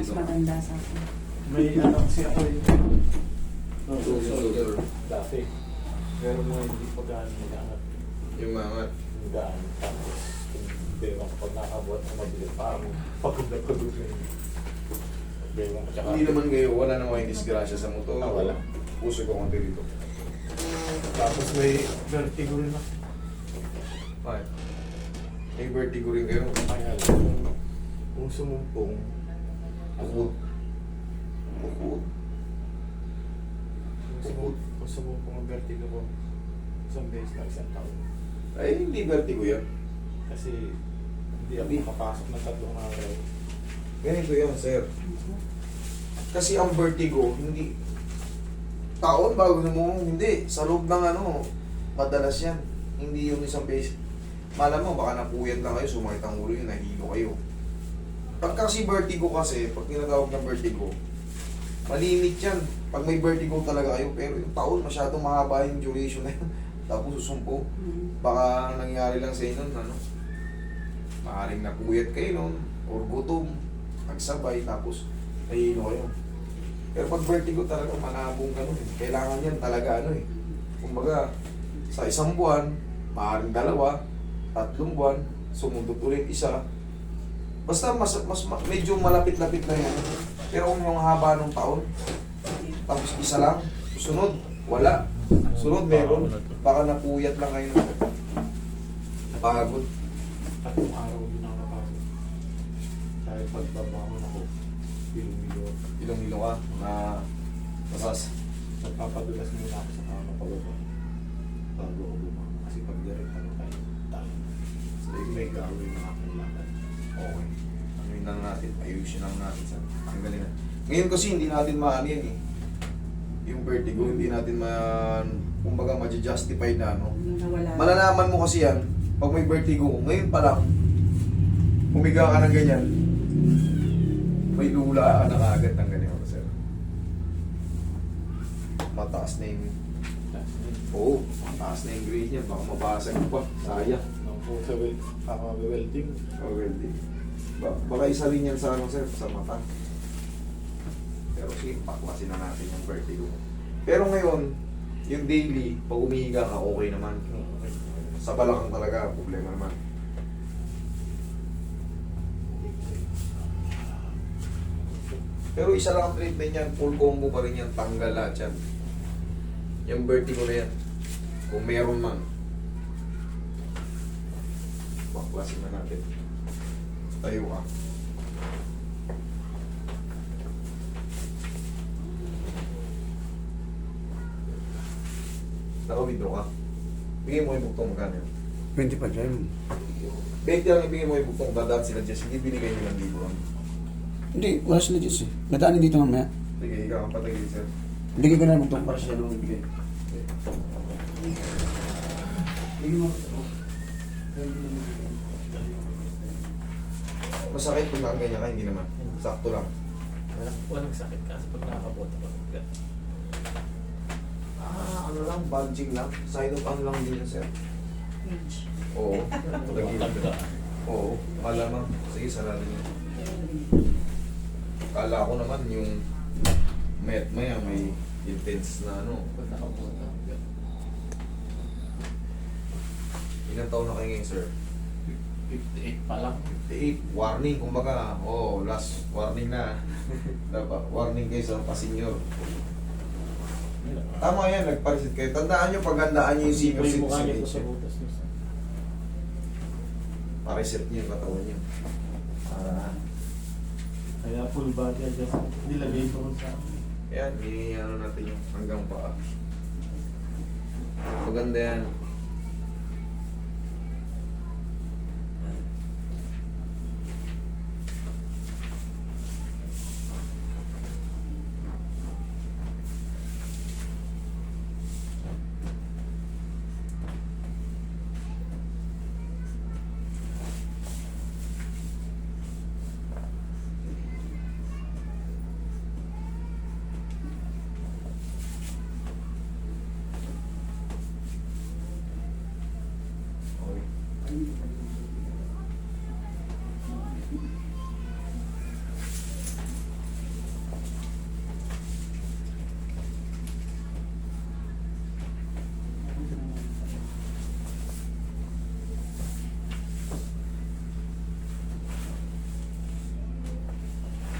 Mas matanda sa akin. May anak siya ako yun. Shoulder. Dati. Pero mga hindi pa gaano nag-angat. Yung mangat. Gaan. Tapos, bewang kapag nakabuhat na mabilis, parang pagod na pagod yun. Bewang tsaka. Hindi naman kayo, wala namang may disgrasya sa motor. Wala. Puso ko konti dito. Tapos may vertigo rin ako. Bakit? May vertigo rin kayo. Kaya kung sumumpong, Bukod. Bukod. kung sumumpong ang vertigo ko, isang beses na isang taon. Ay, hindi vertigo yan. Kasi hindi ako makapasok ng 3 araw. Ganito yan, sir. Kasi ang vertigo, hindi taon bago mo, hindi. Sa loob ng madalas yan. Hindi yung isang beses. Malam mo, baka napuyat lang kayo, sumakit ang ulo yun, nahilo kayo. Pag kasi vertigo kasi, pag tinatawag ng vertigo, malimit yan. Pag may vertigo talaga kayo, pero yung taon, masyadong mahaba yung duration na yun. Tapos susumpo. Baka nangyari lang sa inyo, maaaring napuyat kayo nun, or gutom, nagsabay, tapos nahilo kayo. Pero pag vertigo talaga, manabong ganun. Kailangan yan talaga kumbaga, sa isang buwan, maaaring 2, 3 buwan, sumundot ulit isa. Basta medyo malapit-lapit na yan. Pero kung yung haba ng taon, tapos isa lang, sunod, wala. Sunod meron, baka napuyat lang kayo. Napagod. 3 araw din ako napasok. Kahit pagbabangon ako, bilo-bilo. Ilang hilo ka na masas. Nagpapadulas muna ako sa kama pababa. Bago ako bumama. Kasi pag direct tayo, tayo. So, may gawin na akong lakad. Okay. Ano lang natin, ayusin lang natin sa tanggalin na. Ngayon kasi hindi natin maano yan eh. Yung vertigo, hindi natin kumbaga ma-justify na Nawala. Malalaman mo kasi yan, pag may vertigo, ngayon pa lang, humiga ka ng ganyan, may lula ka na kagad ng ganyan ako, sir. Mataas na yung, mataas na yung grade niya, baka mabasag pa, sayang. Nung po sa kaka-welding, Oh, well, baka isa rin yan sa sir, sa mata. Pero sige, paklasin na natin yung vertigo. Pero ngayon, yung daily, pag umihiga ka, okay naman. Sa balakang talaga, problema naman. Pero isa lang ang treatment yan, full combo pa rin yan, tanggal lahat yan. Yung vertigo na yan, kung meron man. Paklasin na natin. Tayo ka. Naka-withdraw ka. Bigay mo yung buktong magkano yun. 25 lang. 20 lang ibigay mo yung buktong, dadaan sila Jess. Hindi binigay nyo lang dito lang. Hindi, wala sila dyan eh. Nadaanin dito mamaya. Sige, ikaw ang patagin, sir. Bigay ko na lang itong para siya nung ibigay. Bigay mo. Masakit kung nakaganyan ka, hindi naman. Sakto lang. walang sakit kasi pag nakakabota ko. Ano lang, bulging lang. Side of ano lang din yun, sir. Age. Oo. Tagda. Oo. Malamang. Sige, sarado niyo. Kala ko naman yung maya may intense na Pag nakabota. Ilang taon na kayo ngayon, sir? 58 pa lang. 58. Warning, kumbaga. Last warning na. Dapat, warning kayo sa pa-senior. Tama yan, nagparisit kayo. Tandaan nyo, paghandaan nyo yung senior May mukha niya citizen. po sa butas niya. Pariset nyo yung katawan nyo. Kaya full body adjustment. Nilagay ko rin sa akin. Yan, ano natin yung hanggang paa. Maganda yan.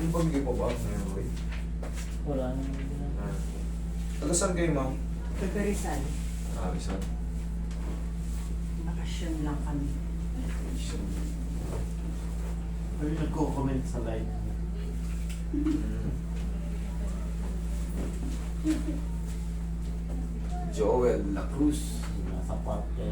Yung pamigay pa ba? Ngayon, Roy? Wala nang Ah. Taga saan kayo, ma'am? Pagkarisal, Arisan. bakasyon lang kami. Ay, nagko-comment sa live. Joel La Cruz. Nasa party.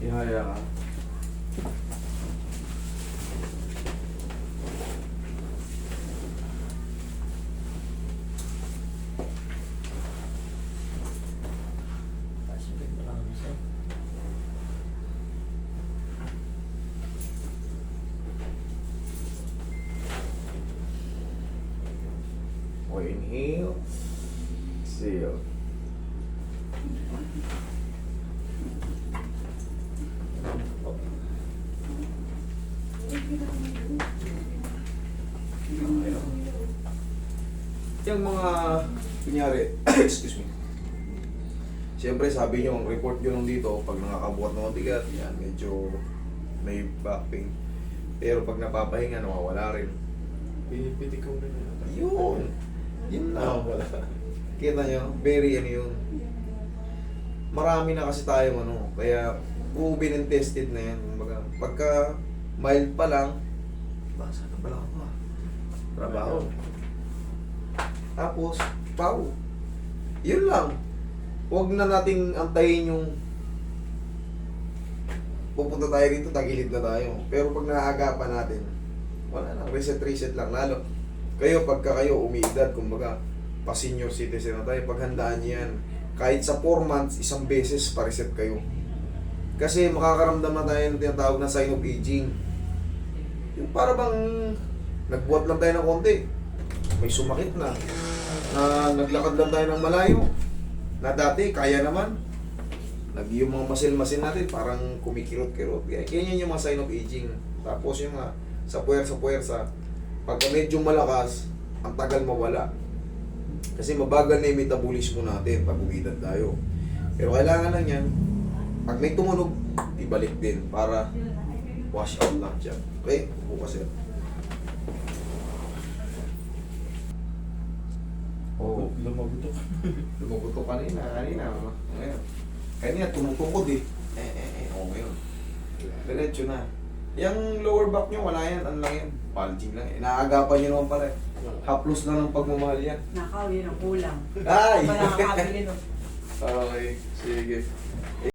Ihaya ka. Pacific mo lang isa. O inhale. Exhale. Yung mga, kunyari, excuse me. Siyempre sabi nyo, ang report nyo nung dito, pag nakakabuhat ng mabigat, yan, medyo may back pain. Pero pag napapahinga, nawawala rin. Pinipitik ko rin yun. Yun! Yun na. Wala. Kita nyo, very ano yun. Marami na kasi tayo ano, kaya proven and tested na yan. Kumbaga, pagka mild pa lang, basa na pala ako trabaho. Tapos, pau. Yun lang. Huwag na nating antayin yung pupunta tayo dito, tagilid na tayo. Pero pag naaagapan natin, wala na, reset lang. Lalo, kayo, pagka kayo umiidad, kumbaga, pa-senior citizen na tayo, paghandaan niyo yan. Kahit sa 4 months, isang beses pa-reset kayo. Kasi makakaramdam na tayo ng tinatawag na sign of aging. Yung para bang nagbuhat lang tayo ng konti, may sumakit na naglakad lang tayo ng malayo, na dati kaya naman, yung mga masil-masil natin parang kumikirot-kirot. Kaya yan yung mga sign of aging. Tapos yung mga sa puwersa, pagka medyo malakas, ang tagal mawala. Kasi mabagal na yung metabolismo natin pag umidad tayo. Pero kailangan lang yan, pag may tumunog, ibalik din para wash out lang siya. Okay, bukas yan. Oo. Lumagutok. Lumugutok kanina. Ngayon. Kanina tumutungkod eh. Oo ngayon. Diretso na. Yung lower back nyo, wala yan. Ano lang yan? Bulging lang. Inaagapan nyo naman pala. Haplos lang ng pagmamahal yan. Nakaw, yun ang kulang. Ay! Wala nakakabili nun. Okay, sige.